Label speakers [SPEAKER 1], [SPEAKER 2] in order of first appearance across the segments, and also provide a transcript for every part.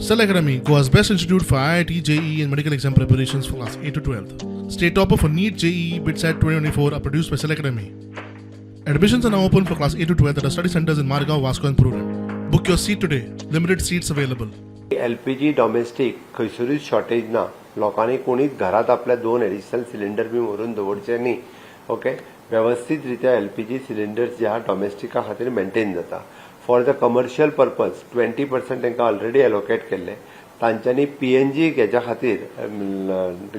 [SPEAKER 1] Cell Academy, Goa's best institute for IIT, JEE and medical exam preparations for class 8 to 12th. State topper for NEET, JEE, BITSAT 2024 are produced by Cell Academy. Admissions are now open for class 8 to 12th at our study centers in Margao, Vasco and Purulia. Book your seat today. Limited seats available.
[SPEAKER 2] LPG domestic खंयसरूच shortage ना. लोकांनी कोणीच घरात आपल्या 2 additional cylinder बी व्हरून दवरचे न्ही. Okay, व्यवस्थित रित्या LPG सिलिंडर्स जे आहा डोमेस्टिका खातीर मेंटेन जाता. फॉर द कमर्शियल पर्पज 20% तांकां ऑलरेडी एलोकेट केल्ले. तांच्यांनी PNG हेच्या खातीर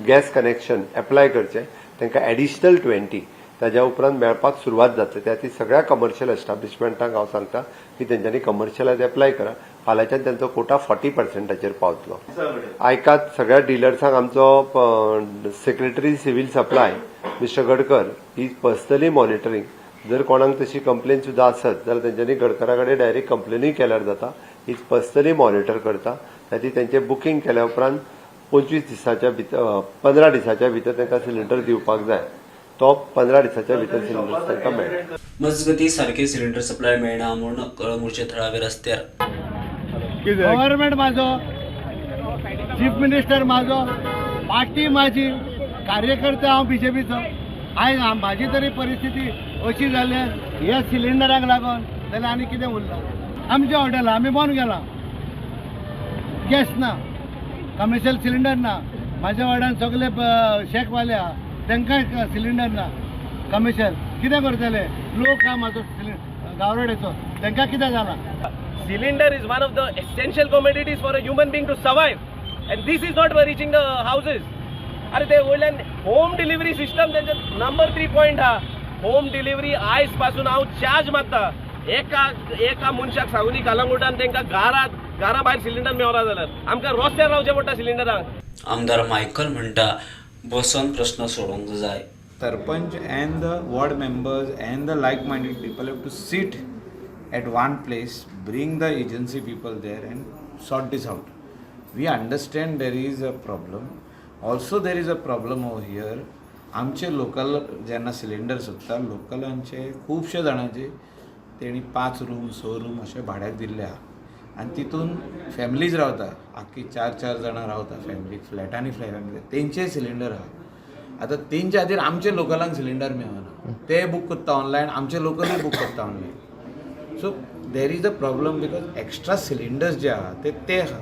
[SPEAKER 2] गॅस कनेक्शन एप्लाय करचें. तांकां एडिशनल 20 ताज्या उपरांत मेळपाक सुरवात जातली. त्या ती सगळ्या कमर्शियल एस्टाब्लिशमेंटांक हांव सांगता की तेंच्यांनी कमर्शियलात एप्लाय करा. फाल्यांच्यान तांचो कोटा 40%चेर पावतलो. आयकात सगळ्या डिलर्सांक आमचो secretary civil supply mister Gadkar is personally monitoring. जर कोणाक तशी कंप्लेन सुद्धा आसत जाल्यार तेंच्यांनी गडकरा कडेन डायरेक्ट कंप्लेनूय केल्यार जाता. इज पर्सनली मॉनिटर करता. ताची तेंचे बुकींग केल्या उपरांत 25 दिसाच्या भितर 15 दिसाच्या भितर तांकां सिलिंडर दिवपाक जाय. तो 15 दिसाच्या भितर सिलिंडर तांकां मेळटा.
[SPEAKER 3] मजगती सारखे सिलिंडर सप्लाय मेळना म्हणून कळंगूटच्या थळाव्या रस्त्यार
[SPEAKER 4] गव्हर्नमेंट माझो, चीफ मिनिस्टर माझो, पार्टी माझी, कार्यकर्ते हांव बीजेपीचो. आयज म्हाजी तरी परिस्थिती अशी जाली ह्या सिलिंडराक लागून जाल्यार आनी कितें उरलां. आमच्या हॉटेलां आमी बंद केलां. गॅस ना, कमर्शियल सिलिंडर ना. म्हाज्या वाड्यान सगळे शेकवाले आहा तांकां सिलिंडर ना. कमर्शियल कितें करतले लोक हा म्हाजो गावरेड्याचो तांकां कितें जालां.
[SPEAKER 5] Cylinder is one of the essential commodities for a human being to survive, and this is not reaching the houses. अरे ते वयल्यान होम डिलिव्हरी सिस्टम त्यांचे नंबर 3 पॉइंट हा. होम डिलिव्हरी आयज पासून हांव चार्ज मारता. एका मनशाक सांगून कलंगुटान तांकां घरा भायर सिलिंडर मेळना जाल्यार आमकां रस्त्यार रावचें पडटा सिलिंडरांक.
[SPEAKER 3] आमदार मायकल म्हणटा बसून प्रश्न सोडवंक जाय.
[SPEAKER 6] Sarpanch and the ward members and the like-minded people have to sit at one place, bring the agency people there and sort this out. We understand there is a problem. Also there is a problem over here. आमचे local जेन्ना cylinder सोदता लोकलांचे खुबशे जाणांचे तेणी 5 room 6 room अशे भाड्याक दिल्ले आहा आनी तितून फॅमिलीज रावता. आख्खी 4-4 जाणां रावता फॅमिली फ्लॅटांनी फॅमिली तेंचे सिलिंडर आहा. आतां तेंचे खातीर आमचे लोकलांक सिलिंडर मेळना. ते बूक करता ऑनलायन, आमचे लोकलूय बूक करता online. So there is a problem because extra cylinders जे आहा ते आहा.